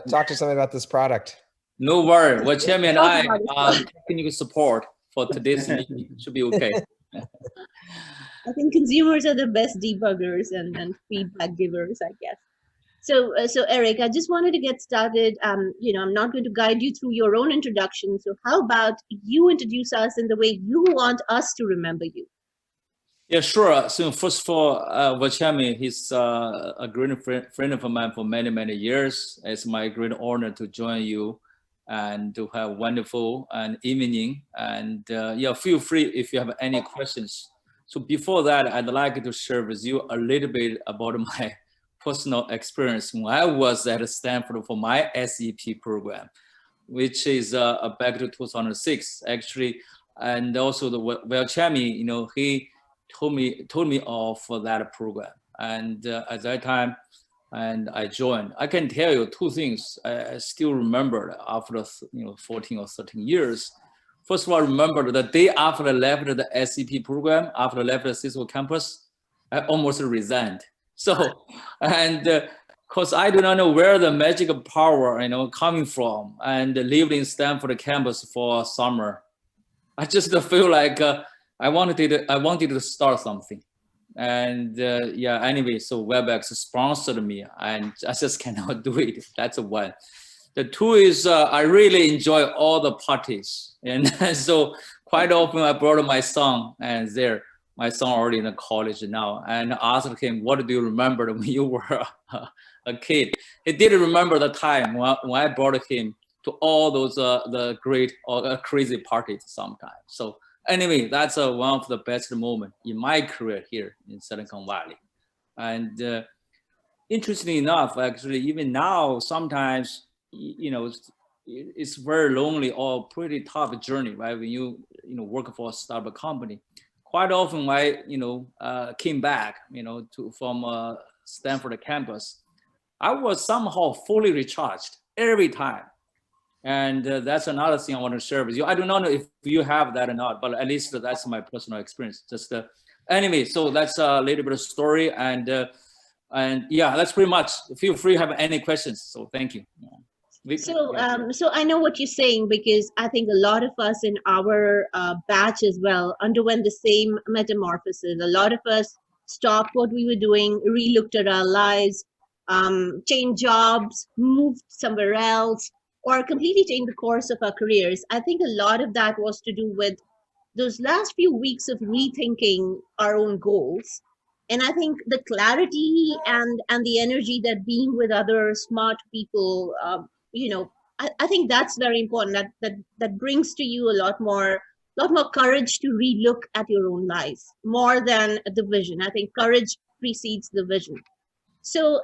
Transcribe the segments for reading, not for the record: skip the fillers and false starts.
Talk to somebody about this product. No worry. Well, Chairman and I Talk about it are first. technical support for today's meeting. Should be okay. I think consumers are the best debuggers and feedback givers, I guess. So Eric, I just wanted to get started. I'm not going to guide you through your own introduction. So how about you introduce us in the way you want us to remember you? Yeah, sure. So first of all, Vachami, he's a great friend of mine for many, many years. It's my great honor to join you and to have wonderful evening. And yeah, feel free if you have any questions. So before that, I'd like to share with you a little bit about my personal experience when I was at Stanford for my SEP program, which is back to 2006, actually. And also the Vachami, he told me off for that program, and at that time, and I joined. I can tell you two things I still remember after 14 or 13 years. First of all, I remember the day after I left the SCP program, after I left the Cisco campus, I almost resigned. So, and because I do not know where the magic power coming from, and lived in Stanford campus for summer, I just feel like I wanted to start something, and yeah. Anyway, so WebEx sponsored me, and I just cannot do it. That's one. The two is I really enjoy all the parties, and so quite often I brought my son, and my son already in college now, and asked him, "What do you remember when you were a kid?" He did remember the time when I brought him to all those the great or crazy parties sometimes. So anyway, that's one of the best moments in my career here in Silicon Valley. And interestingly enough, actually, even now, sometimes, it's very lonely or pretty tough journey, right? When you work for a startup company. Quite often, I came back, from Stanford campus, I was somehow fully recharged every time. And that's another thing I want to share with you. I do not know if you have that or not, but at least that's my personal experience. Just anyway, so that's a little bit of story, and yeah, that's pretty much. Feel free to have any questions. So thank you. So I know what you're saying, because I think a lot of us in our batch as well underwent the same metamorphosis. A lot of us stopped what we were doing, re-looked at our lives, changed jobs, moved somewhere else, or completely changed the course of our careers. I think a lot of that was to do with those last few weeks of rethinking our own goals. And I think the clarity and the energy that being with other smart people, I think that's very important. That brings to you a lot more courage to relook at your own lives more than the vision. I think courage precedes the vision. So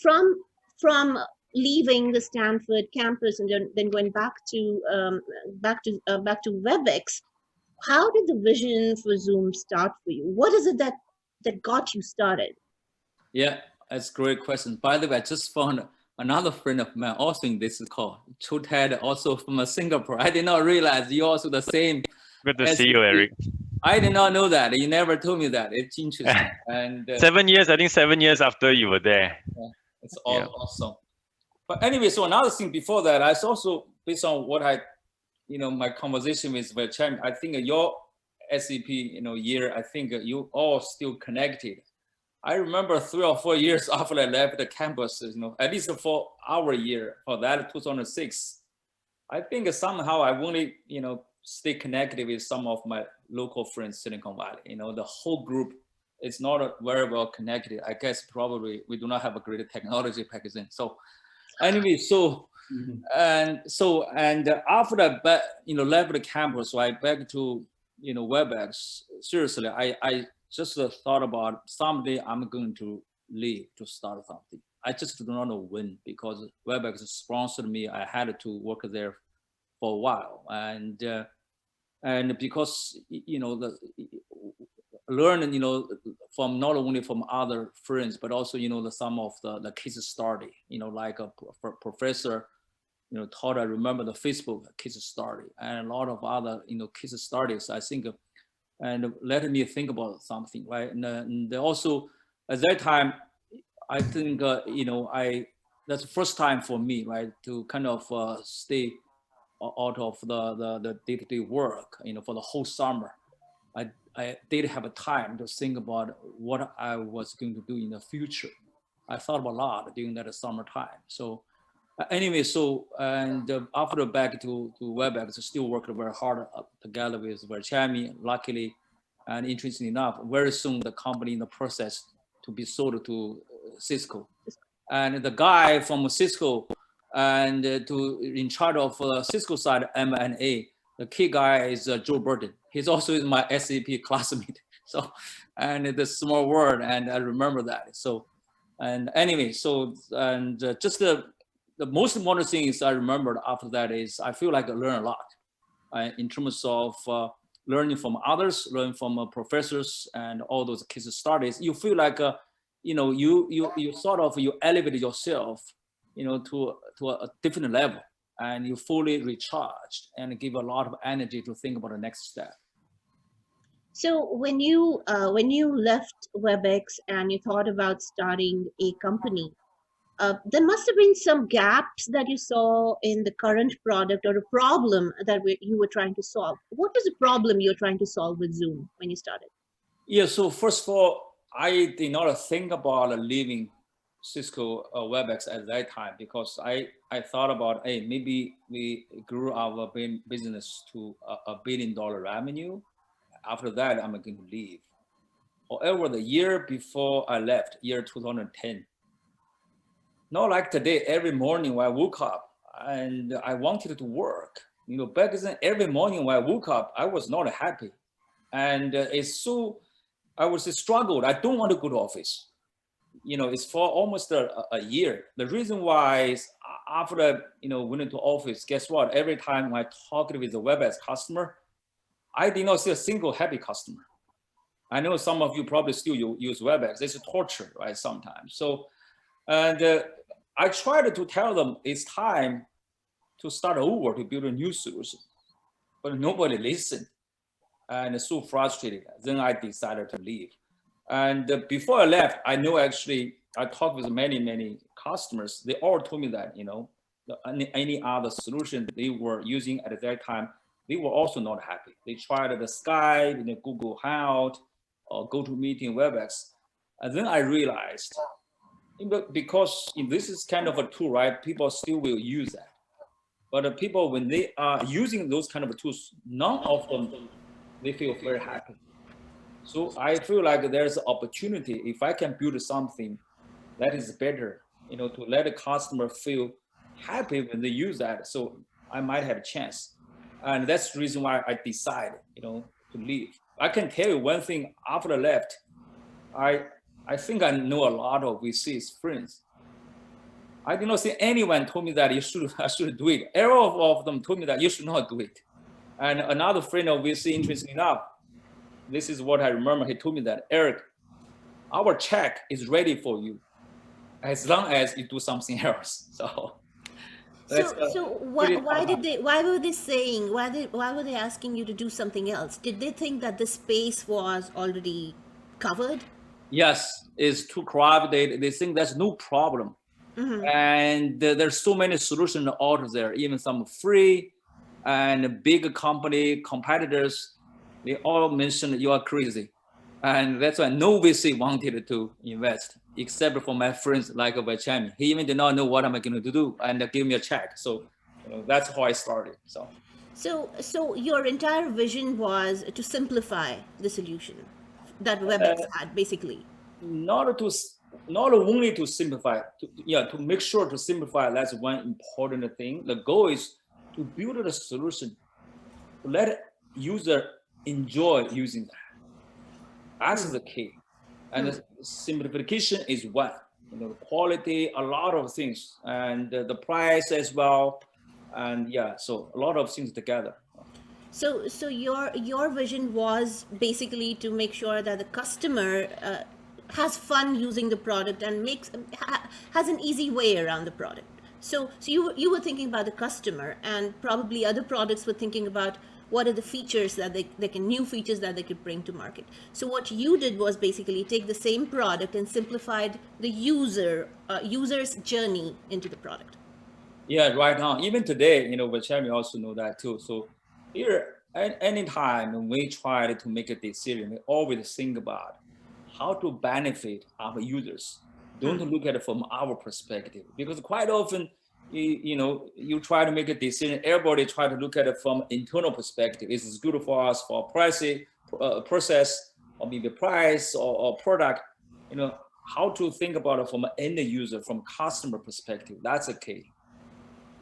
from leaving the Stanford campus and then going back to WebEx, how did the vision for Zoom start for you? What is it that got you started? Yeah, that's a great question. By the way, I just found another friend of mine also in this call, Chu Ted, also from Singapore. I did not realize you also the same. Good to see you, Eric. I did not know that. You never told me that. It's interesting. And 7 years, I think 7 years after you were there. Yeah, it's awesome. But anyway, so another thing before that, I also, based on what my conversation with Chen, I think your SEP, year, I think you all still connected. I remember 3 or 4 years after I left the campus, at least for our year, for that 2006, I think somehow I only, stay connected with some of my local friends in Silicon Valley. The whole group is not very well connected. I guess probably we do not have a great technology back then. So anyway, and after that, left the campus, right back to, WebEx. Seriously, I just thought about someday I'm going to leave to start something. I just do not know when, because WebEx sponsored me. I had to work there for a while, and because learn from not only from other friends, but also some of the case study, like a professor taught. I remember the Facebook case study and a lot of other case studies, I think, and let me think about something, right? And also at that time, I think the that's the first time for me, right, to kind of stay out of the day-to-day work, for the whole summer. I did have a time to think about what I was going to do in the future. I thought about a lot during that summertime. So anyway, after back to WebEx, I still worked very hard together with Verchami, luckily, and interestingly enough, very soon the company in the process to be sold to Cisco. And the guy from Cisco and in charge of Cisco side M&A, the key guy is Joe Burden. He's also my SAP classmate. So, and it's a small world, and I remember that. So, and anyway, just the most important thing is I remembered after that is I feel like I learned a lot in terms of learning from others, learning from professors, and all those case studies. You feel like you sort of elevate yourself, to a different level, and you fully recharged and give a lot of energy to think about the next step. So when you left WebEx and you thought about starting a company, there must have been some gaps that you saw in the current product or a problem that you were trying to solve. What was the problem you're trying to solve with Zoom when you started? Yeah, so first of all, I did not think about leaving Cisco WebEx at that time because I thought about, hey, maybe we grew our business to $1 billion revenue. After that, I'm going to leave. However, the year before I left, year 2010, not like today, every morning when I woke up and I wanted to work. Back then, every morning when I woke up, I was not happy. And I was struggled. I don't want to go to office. It's for almost a year. The reason why is after I went into office, guess what? Every time I talked with a WebEx customer, I did not see a single happy customer. I know some of you probably still use WebEx. It's a torture, right, sometimes. So, and I tried to tell them it's time to start over, to build a new solution, but nobody listened. And so frustrated. Then I decided to leave. And before I left, I know actually I talked with many customers. They all told me that any other solution they were using at that time, they were also not happy. They tried the Skype, Google Hangout, or GoToMeeting, WebEx, and then I realized because this is kind of a tool, right? People still will use that, but people when they are using those kind of tools, none of them they feel very happy. So I feel like there's an opportunity if I can build something that is better, to let the customer feel happy when they use that. So I might have a chance. And that's the reason why I decided, to leave. I can tell you one thing after I left, I think I know a lot of VC's friends. I did not see anyone told me that I should do it. All of them told me that you should not do it. And another friend of VC, interesting enough, this is what I remember. He told me that, Eric, our check is ready for you as long as you do something else. So why were they saying, why were they asking you to do something else? Did they think that the space was already covered? Yes, it's too crowded. They think there's no problem. Mm-hmm. And there's so many solutions out there, even some free and big company competitors. They all mentioned you are crazy. And that's why no VC wanted to invest, except for my friends like Verchami. He even did not know what I'm going to do and give me a check. So that's how I started. So your entire vision was to simplify the solution that WebEx had, basically. Not only to simplify, to make sure to simplify. That's one important thing. The goal is to build a solution, to let user enjoy using that. That's the key. And the simplification is one. Quality, a lot of things, and the price as well, and so a lot of things together. So your vision was basically to make sure that the customer has fun using the product and has an easy way around the product. So you were thinking about the customer, and probably other products were thinking about what are the features that new features that they could bring to market. So what you did was basically take the same product and simplified the user's journey into the product. Yeah, right on. Even today, Vachami also know that too. So here, anytime when we try to make a decision, we always think about how to benefit our users. Don't look at it from our perspective, because quite often, you try to make a decision. Everybody try to look at it from internal perspective. Is it good for us for pricing, process, or maybe price or product? How to think about it from an end user, from customer perspective. That's the key.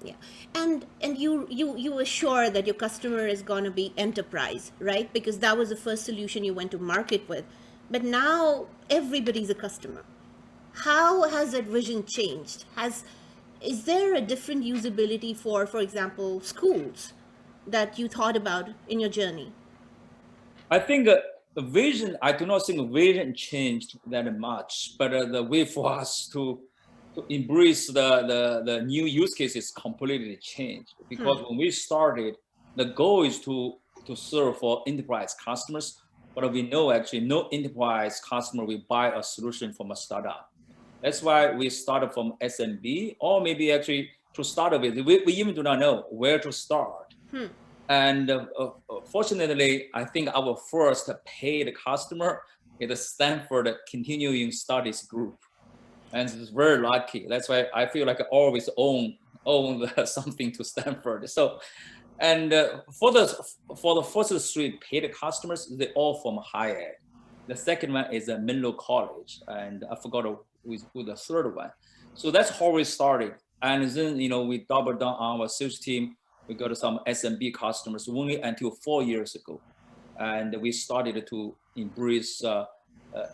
Yeah, and you were sure that your customer is going to be enterprise, right? Because that was the first solution you went to market with. But now everybody's a customer. How has that vision changed? Is there a different usability for example, schools that you thought about in your journey? I think the vision, I do not think vision changed that much, but the way for us to embrace the new use cases completely changed. Because when we started, the goal is to serve for enterprise customers, but we know actually no enterprise customer will buy a solution from a startup. That's why we started from SMB, or maybe actually to start with, we even do not know where to start. And fortunately, I think our first paid customer is the Stanford Continuing Studies Group. And it's very lucky. That's why I feel like I always own something to Stanford. So, and for the first three paid customers, they all from higher ed. The second one is Meera College, and I forgot who the third one. So that's how we started. And then we doubled down on our sales team. We got some SMB customers only until 4 years ago, and we started to embrace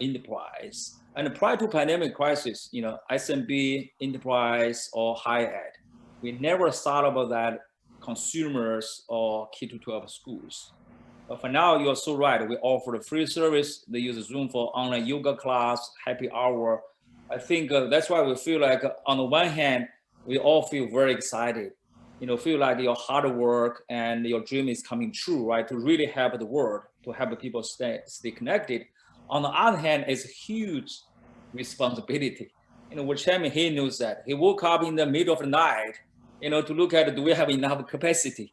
enterprise. And prior to pandemic crisis, SMB, enterprise, or higher ed, we never thought about that consumers or K-12 schools. But for now, you are so right. We offer a free service. They use Zoom for online yoga class, happy hour. I think that's why we feel like on the one hand, we all feel very excited. Feel like your hard work and your dream is coming true, right? To really help the world, to help people stay connected. On the other hand, it's a huge responsibility. Vachami, he knows that. He woke up in the middle of the night, to look at, do we have enough capacity?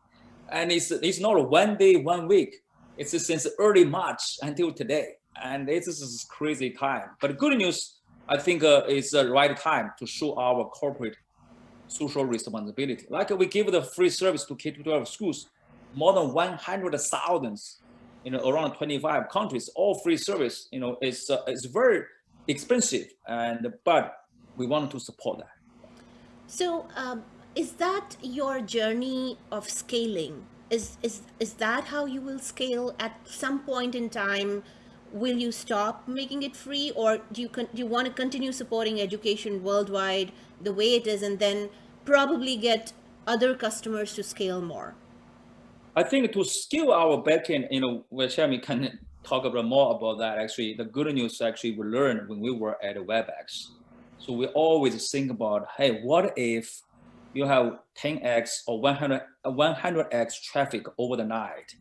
And it's not 1 day, 1 week. It's since early March until today. And this is a crazy time. But good news, I think it's the right time to show our corporate social responsibility. Like we give the free service to K-12 schools, more than 100,000, around 25 countries, all free service. It's very expensive, but we want to support that. So is that your journey of scaling? Is that how you will scale at some point in time? Will you stop making it free, or do you want to continue supporting education worldwide the way it is, and then probably get other customers to scale more? I think to scale our backend, Vachami can talk about more about that. Actually, the good news actually we learned when we were at WebEx. So we always think about, hey, what if you have 10x or 100x traffic over the night?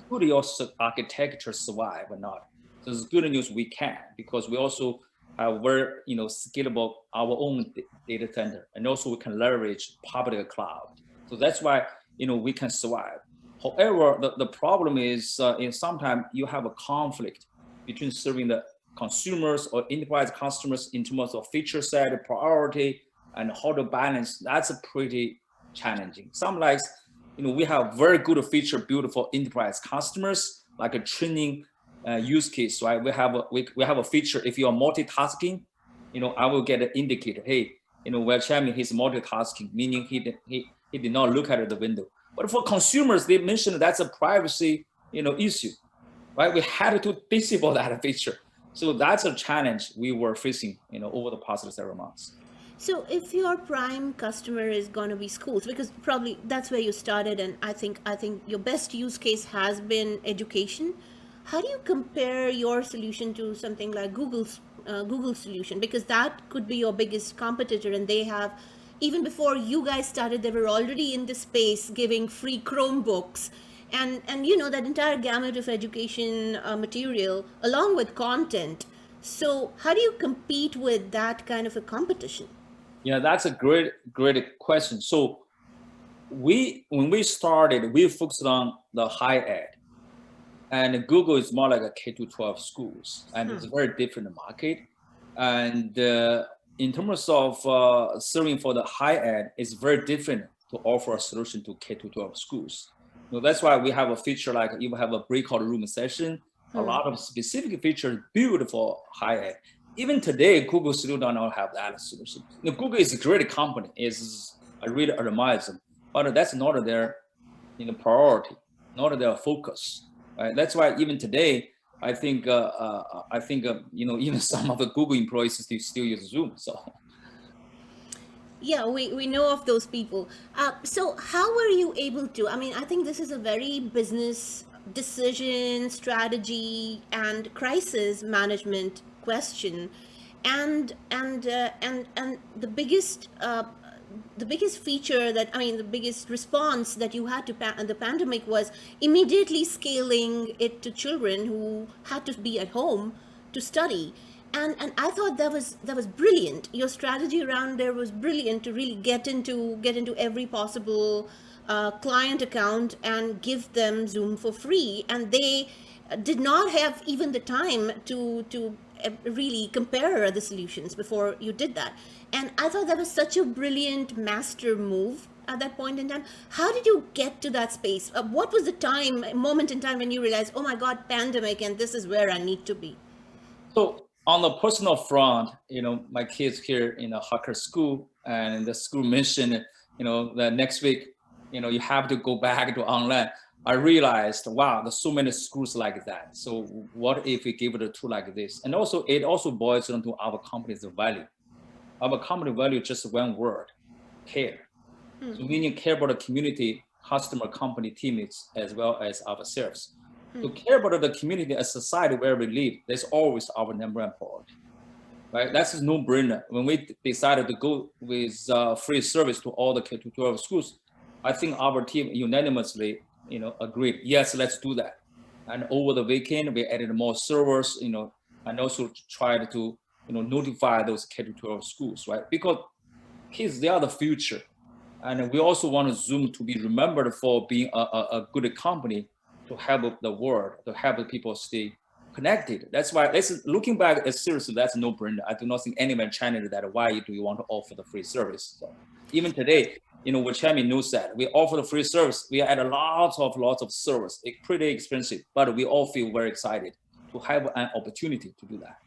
Could your architecture survive or not? So it's good news we can, because we also have very scalable our own data center, and also we can leverage public cloud. So that's why we can survive. However, the problem is sometimes you have a conflict between serving the consumers or enterprise customers in terms of feature set, priority, and how to balance. That's pretty challenging. Sometimes we have very good feature built for enterprise customers, like a training use case, right? We have a feature. If you are multitasking, I will get an indicator. Hey, Vachami, he's multitasking, meaning he did not look at the window. But for consumers, they mentioned that's a privacy issue, right? We had to disable that feature. So that's a challenge we were facing over the past several months. So if your prime customer is going to be schools, because probably that's where you started, and I think your best use case has been education. How do you compare your solution to something like Google's solution? Because that could be your biggest competitor, and they have, even before you guys started, they were already in the space giving free Chromebooks and that entire gamut of education material along with content. So how do you compete with that kind of a competition? Yeah, that's a great question. So when we started, we focused on the high ed, and Google is more like a K to 12 schools, and it's a very different market. And in terms of serving for the high ed, it's very different to offer a solution to K to 12 schools. That's why we have a feature like you have a breakout room session, a lot of specific features built for high ed. Even today, Google still don't have that solution. Google is a great company. I really admire them, but that's not their priority, not their focus. Right? That's why even today, I think even some of the Google employees still use Zoom. So yeah, we know of those people. So how were you able to, I mean, I think this is a very business decision, strategy, and crisis management question. And the biggest feature that, I mean, the biggest response that you had to the pandemic was immediately scaling it to children who had to be at home to study. And I thought that was brilliant. Your strategy around there was brilliant to really get into every possible client account and give them Zoom for free. And they did not have even the time to really compare the solutions before you did that. And I thought that was such a brilliant master move at that point in time. How did you get to that space? What was the moment in time when you realized, oh my God, pandemic, and this is where I need to be? So on the personal front, my kids here in a Hacker school, and the school mentioned, that next week, you have to go back to online. I realized, wow, there's so many schools like that. So what if we give it a tool like this? And also, it also boils down to our company's value. Our company value is just one word: care. So meaning care about the community, customer, company, teammates, as well as ourselves. To care about the community and society where we live, that's always our number one priority, right? That's a no-brainer. When we decided to go with free service to all the K-12 schools, I think our team unanimously, agreed, yes, let's do that. And over the weekend, we added more servers, and also tried to, notify those K-12 schools, right? Because kids, they are the future. And we also want Zoom to be remembered for being a good company to help the world, to help people stay connected. That's why, looking back, seriously, that's a no-brainer. I do not think anyone challenged that. Why do you want to offer the free service? So even today, what Chairman knows that we offer the free service. We add lots of service. It's pretty expensive, but we all feel very excited to have an opportunity to do that.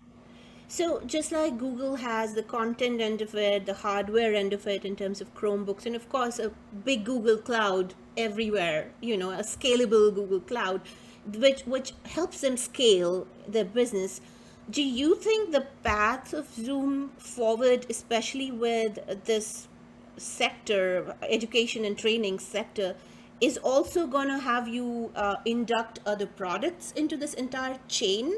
So just like Google has the content end of it, the hardware end of it in terms of Chromebooks, and of course a big Google Cloud everywhere, a scalable Google Cloud, which helps them scale their business. Do you think the path of Zoom forward, especially with this sector, education and training sector, is also going to have you induct other products into this entire chain?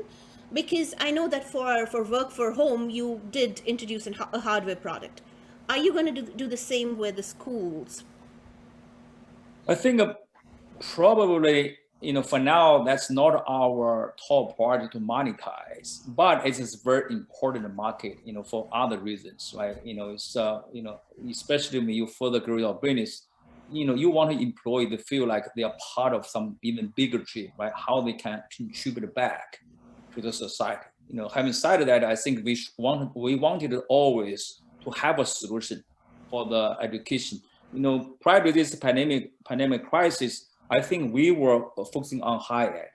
Because I know that for work for home, you did introduce a hardware product. Are you going to do the same with the schools? I think probably, for now, that's not our top priority to monetize, but it is a very important market, for other reasons, right? It's, especially when you further grow your business, you want to employ to feel like they are part of some even bigger dream, right? How they can contribute back to the society. Having said that, I think we wanted always to have a solution for the education. Prior to this pandemic crisis, I think we were focusing on high ed.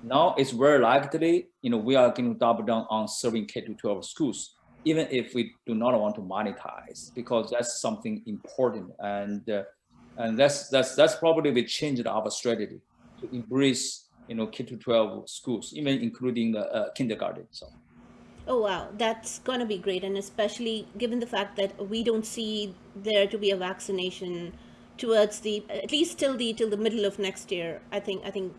Now it's very likely, we are going to double down on serving K-12 schools, even if we do not want to monetize, because that's something important. And that's probably we changed our strategy to embrace K-12 schools, even including the kindergarten. So. Oh wow, that's gonna be great, and especially given the fact that we don't see there to be a vaccination towards at least till the middle of next year. I think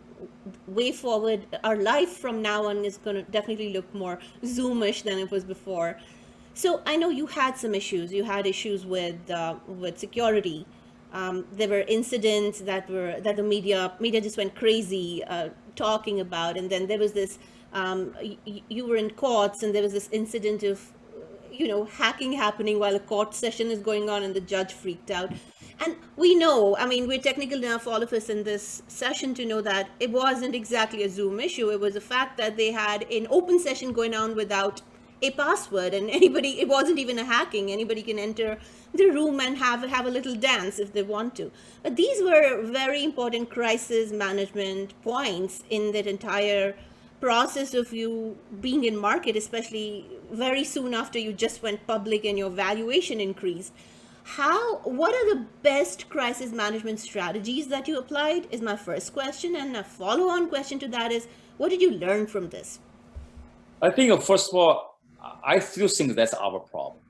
way forward, our life from now on is gonna definitely look more Zoomish than it was before. So I know you had some issues. You had issues with security. There were incidents that the media just went crazy talking about, and then there was this. You were in courts, and there was this incident of, hacking happening while a court session is going on, and the judge freaked out. And we know, I mean, we're technical enough, all of us in this session, to know that it wasn't exactly a Zoom issue. It was a fact that they had an open session going on without a password, and it wasn't even a hacking. Anybody can enter the room and have a little dance if they want to. But these were very important crisis management points in that entire process of you being in market, especially very soon after you just went public and your valuation increased. What are the best crisis management strategies that you applied is my first question. And a follow-on question to that is, what did you learn from this? I think, first of all, I still think that's our problem.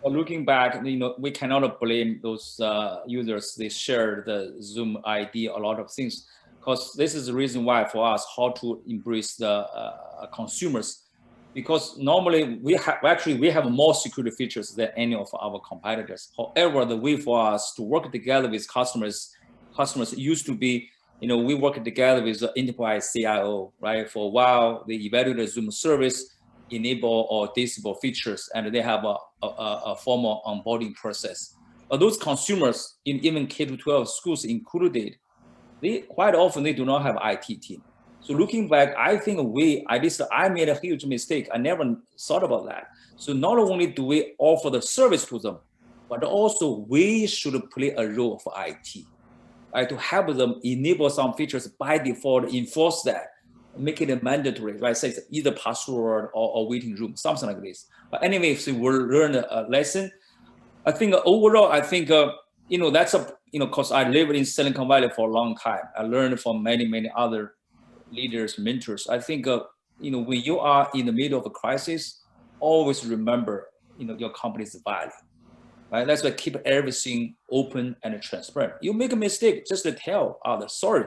Looking back, we cannot blame those users. They share the Zoom ID, a lot of things, because this is the reason why for us how to embrace the consumers, because normally we have more security features than any of our competitors. However, the way for us to work together with customers used to be, we work together with the enterprise CIO, right? For a while, they evaluate the Zoom service, enable or disable features, and they have a formal onboarding process. But those consumers, in even K-12 schools included, quite often they do not have IT team. So looking back, I think I made a huge mistake. I never thought about that. So not only do we offer the service to them, but also we should play a role for IT, right? To help them enable some features by default, enforce that, make it mandatory, right? Say it's either password or waiting room, something like this. But anyway, if we will learn a lesson, I think overall, that's because I lived in Silicon Valley for a long time. I learned from many other leaders, mentors. I think, when you are in the middle of a crisis, always remember, your company's value, right? That's why keep everything open and transparent. You make a mistake, just to tell others, sorry,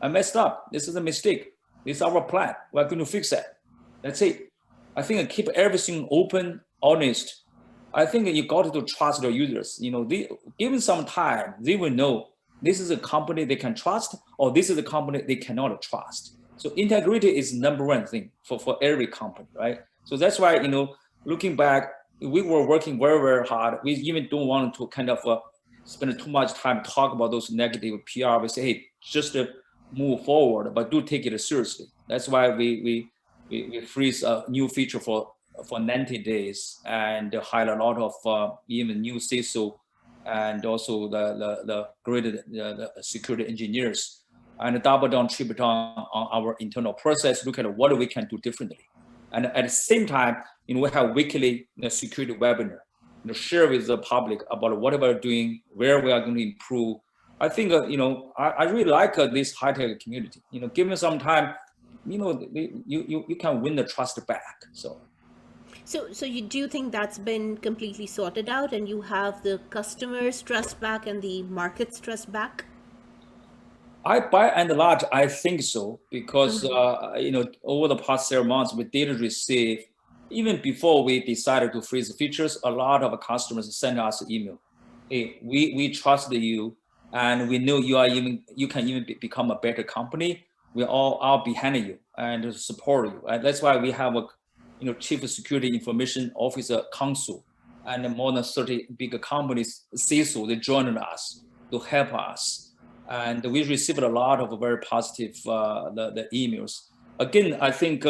I messed up. This is a mistake. This is our plan. We're going to fix that. That's it. I think keep everything open, honest. I think you got to trust your users. Given some time, they will know this is a company they can trust, or this is a company they cannot trust. So integrity is number one thing for every company, right? So that's why, looking back, we were working very hard. We even don't want to kind of spend too much time talk about those negative PR. We say, hey, just move forward, but do take it seriously. That's why we freeze a new feature for 90 days and hire a lot of even new CISO and also the great security engineers, and double down, triple down on our internal process, look at what we can do differently. And at the same time, we have weekly security webinar, share with the public about what we're doing, where we are going to improve. I think, I really like this high-tech community. Given some time, you can win the trust back. So Do you think that's been completely sorted out, and you have the customers' trust back and the market's trust back? By and large, I think so, because over the past several months, we did receive, even before we decided to freeze the features, a lot of customers send us an email. Hey, we trust you, and we know you can even become a better company. We all are behind you and support you. And that's why we have a Chief Security Information Officer Council, and more than 30 big companies, CISO, they joined us to help us. And we received a lot of very positive the emails. Again, I think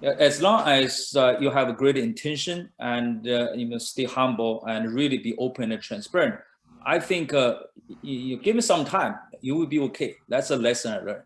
as long as you have a great intention and stay humble and really be open and transparent, I think you give me some time, you will be okay. That's a lesson I learned.